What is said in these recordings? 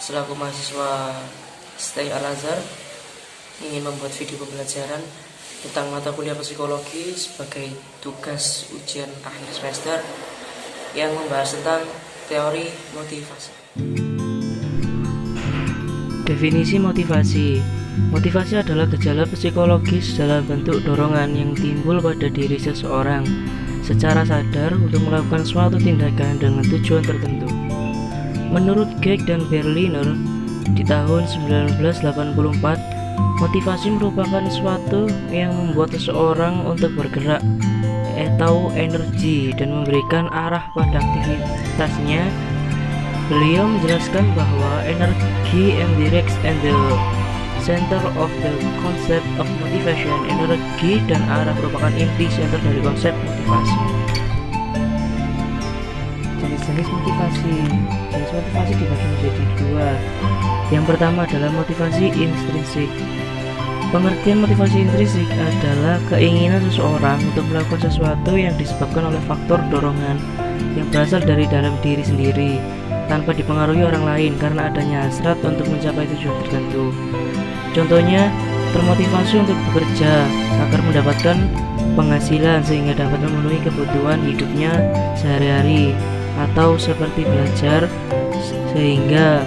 selaku mahasiswa STI Al-Azhar ingin membuat video pembelajaran tentang mata kuliah psikologi sebagai tugas ujian akhir semester yang membahas tentang teori motivasi. Definisi motivasi. Motivasi adalah gejala psikologis dalam bentuk dorongan yang timbul pada diri seseorang secara sadar untuk melakukan suatu tindakan dengan tujuan tertentu. Menurut Geek dan Berliner di tahun 1984, motivasi merupakan sesuatu yang membuat seseorang untuk bergerak atau energi dan memberikan arah pada aktivitasnya. Beliau menjelaskan bahwa energi and directs and the center of the concept of motivation. Energi dan arah merupakan inti center dari konsep motivasi. Jenis motivasi. Jenis motivasi dibagi menjadi dua. Yang pertama adalah motivasi intrinsik. Pengertian motivasi intrinsik adalah keinginan seseorang untuk melakukan sesuatu yang disebabkan oleh faktor dorongan yang berasal dari dalam diri sendiri tanpa dipengaruhi orang lain karena adanya hasrat untuk mencapai tujuan tertentu. Contohnya, termotivasi untuk bekerja agar mendapatkan penghasilan sehingga dapat memenuhi kebutuhan hidupnya sehari-hari, atau seperti belajar sehingga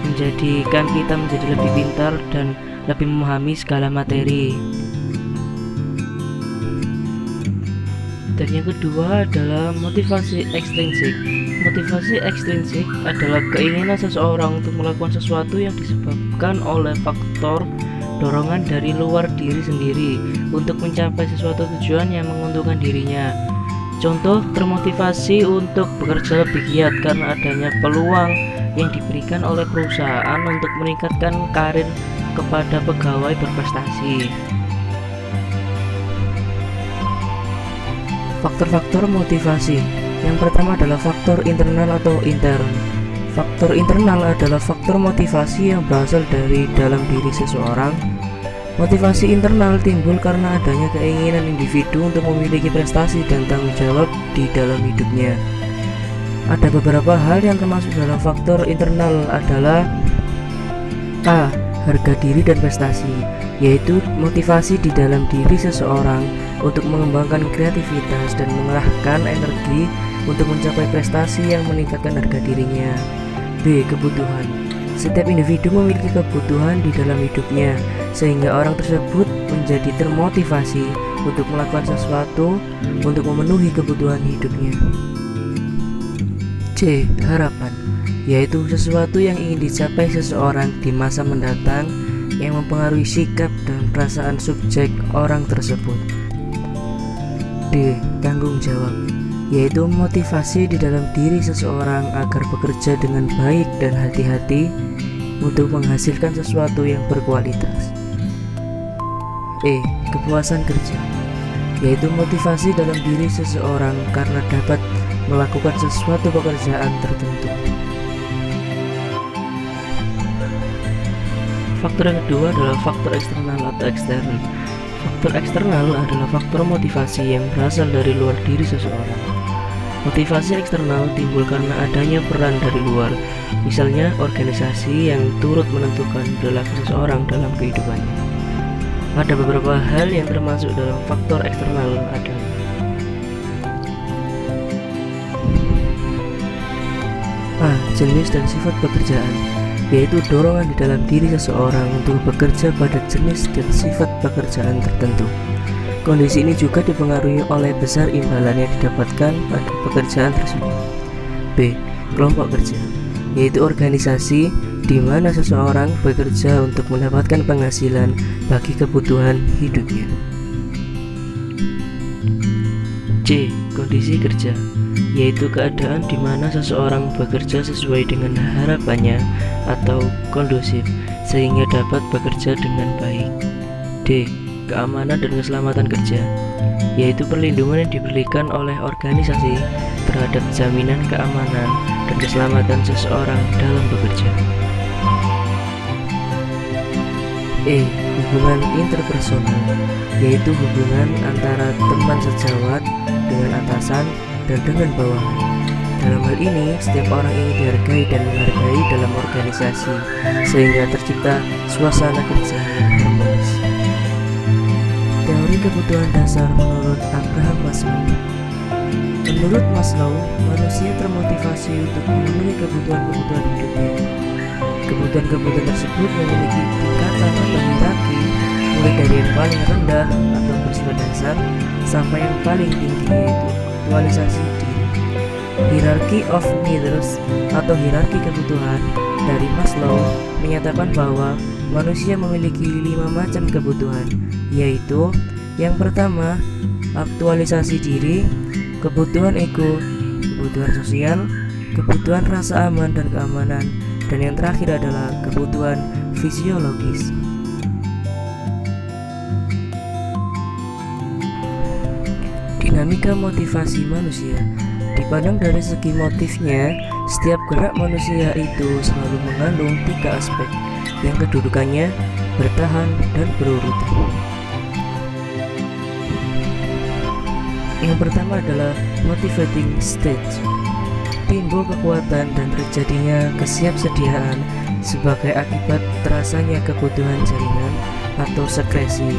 menjadikan kita menjadi lebih pintar dan lebih memahami segala materi. Dan yang kedua adalah motivasi ekstrinsik. Motivasi ekstrinsik adalah keinginan seseorang untuk melakukan sesuatu yang disebabkan oleh faktor dorongan dari luar diri sendiri untuk mencapai sesuatu tujuan yang menguntungkan dirinya. Contoh, termotivasi untuk bekerja lebih giat karena adanya peluang yang diberikan oleh perusahaan untuk meningkatkan karir kepada pegawai berprestasi. Faktor-faktor motivasi. Yang pertama adalah faktor internal atau intern. Faktor internal adalah faktor motivasi yang berasal dari dalam diri seseorang. Motivasi internal timbul karena adanya keinginan individu untuk memiliki prestasi dan tanggung jawab di dalam hidupnya. Ada beberapa hal yang termasuk dalam faktor internal adalah A. Harga diri dan prestasi, yaitu motivasi di dalam diri seseorang untuk mengembangkan kreativitas dan mengerahkan energi untuk mencapai prestasi yang meningkatkan harga dirinya. B. Kebutuhan. Setiap individu memiliki kebutuhan di dalam hidupnya, sehingga orang tersebut menjadi termotivasi untuk melakukan sesuatu untuk memenuhi kebutuhan hidupnya. C. Harapan, yaitu sesuatu yang ingin dicapai seseorang di masa mendatang yang mempengaruhi sikap dan perasaan subjek orang tersebut. D. Tanggung jawab, yaitu motivasi di dalam diri seseorang agar bekerja dengan baik dan hati-hati untuk menghasilkan sesuatu yang berkualitas. E. Kepuasan kerja, yaitu motivasi dalam diri seseorang karena dapat melakukan sesuatu pekerjaan tertentu. Faktor yang kedua adalah faktor eksternal atau ekstern. Faktor eksternal adalah faktor motivasi yang berasal dari luar diri seseorang. Motivasi eksternal timbul karena adanya peran dari luar, misalnya organisasi yang turut menentukan perilaku seseorang dalam kehidupannya. Ada beberapa hal yang termasuk dalam faktor eksternal adalah A. Jenis dan sifat pekerjaan, yaitu dorongan di dalam diri seseorang untuk bekerja pada jenis dan sifat pekerjaan tertentu. Kondisi ini juga dipengaruhi oleh besar imbalan yang didapatkan pada pekerjaan tersebut. B. Kelompok kerja, yaitu organisasi di mana seseorang bekerja untuk mendapatkan penghasilan bagi kebutuhan hidupnya. C. Kondisi kerja, yaitu keadaan di mana seseorang bekerja sesuai dengan harapannya atau kondusif sehingga dapat bekerja dengan baik. D. Keamanan dan keselamatan kerja, yaitu perlindungan yang diberikan oleh organisasi terhadap jaminan keamanan dan keselamatan seseorang dalam bekerja. E. Hubungan interpersonal, yaitu hubungan antara teman sejawat dengan atasan dan dengan bawahan. Dalam hal ini, setiap orang ingin dihargai dan menghargai dalam organisasi, sehingga tercipta suasana kerja yang harmonis. Teori kebutuhan dasar menurut Abraham Maslow. Menurut Maslow, manusia termotivasi untuk memenuhi kebutuhan-kebutuhan hidupnya. Kebutuhan-kebutuhan tersebut memiliki tingkatan atau hierarki, mulai dari yang paling rendah atau bersifat dasar sampai yang paling tinggi, yaitu aktualisasi diri. Hierarchy of needs atau hierarki kebutuhan dari Maslow menyatakan bahwa manusia memiliki 5 macam kebutuhan, yaitu yang pertama, aktualisasi diri, kebutuhan ego, kebutuhan sosial, kebutuhan rasa aman dan keamanan, dan yang terakhir adalah kebutuhan fisiologis. Dinamika motivasi manusia. Dipandang dari segi motifnya, setiap gerak manusia itu selalu mengandung 3 aspek yang kedudukannya bertahan dan berurutan. Yang pertama adalah motivating stage, timbul kekuatan dan terjadinya kesiapsediaan sebagai akibat terasanya kebutuhan jaringan atau sekresi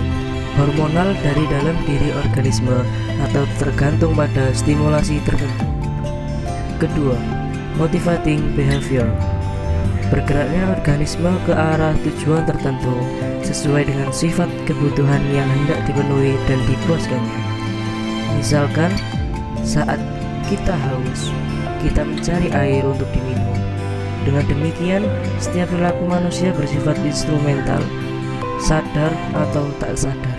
hormonal dari dalam diri organisme atau tergantung pada stimulasi tertentu. Kedua, motivating behavior, bergeraknya organisme ke arah tujuan tertentu sesuai dengan sifat kebutuhan yang hendak dipenuhi dan dipuaskannya. Misalkan, saat kita haus, kita mencari air untuk diminum. Dengan demikian, setiap perilaku manusia bersifat instrumental, sadar atau tak sadar.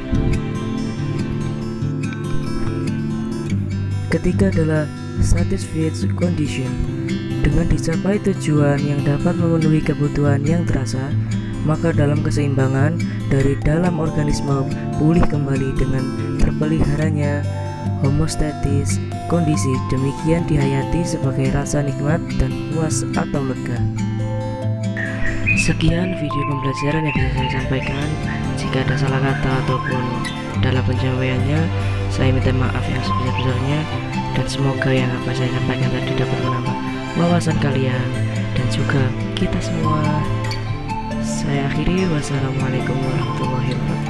Ketiga adalah satisfied condition. Dengan dicapai tujuan yang dapat memenuhi kebutuhan yang terasa, maka dalam keseimbangan dari dalam organisme pulih kembali dengan terpeliharanya homeostatis kondisi, demikian dihayati sebagai rasa nikmat dan puas atau lega. Sekian video pembelajaran yang bisa saya sampaikan. Jika ada salah kata ataupun dalam penyampaiannya, saya minta maaf yang sebesar-besarnya, dan semoga yang apa saya sampaikan tadi dapat menambah wawasan kalian dan juga kita semua. Saya akhiri, wassalamualaikum warahmatullahi wabarakatuh.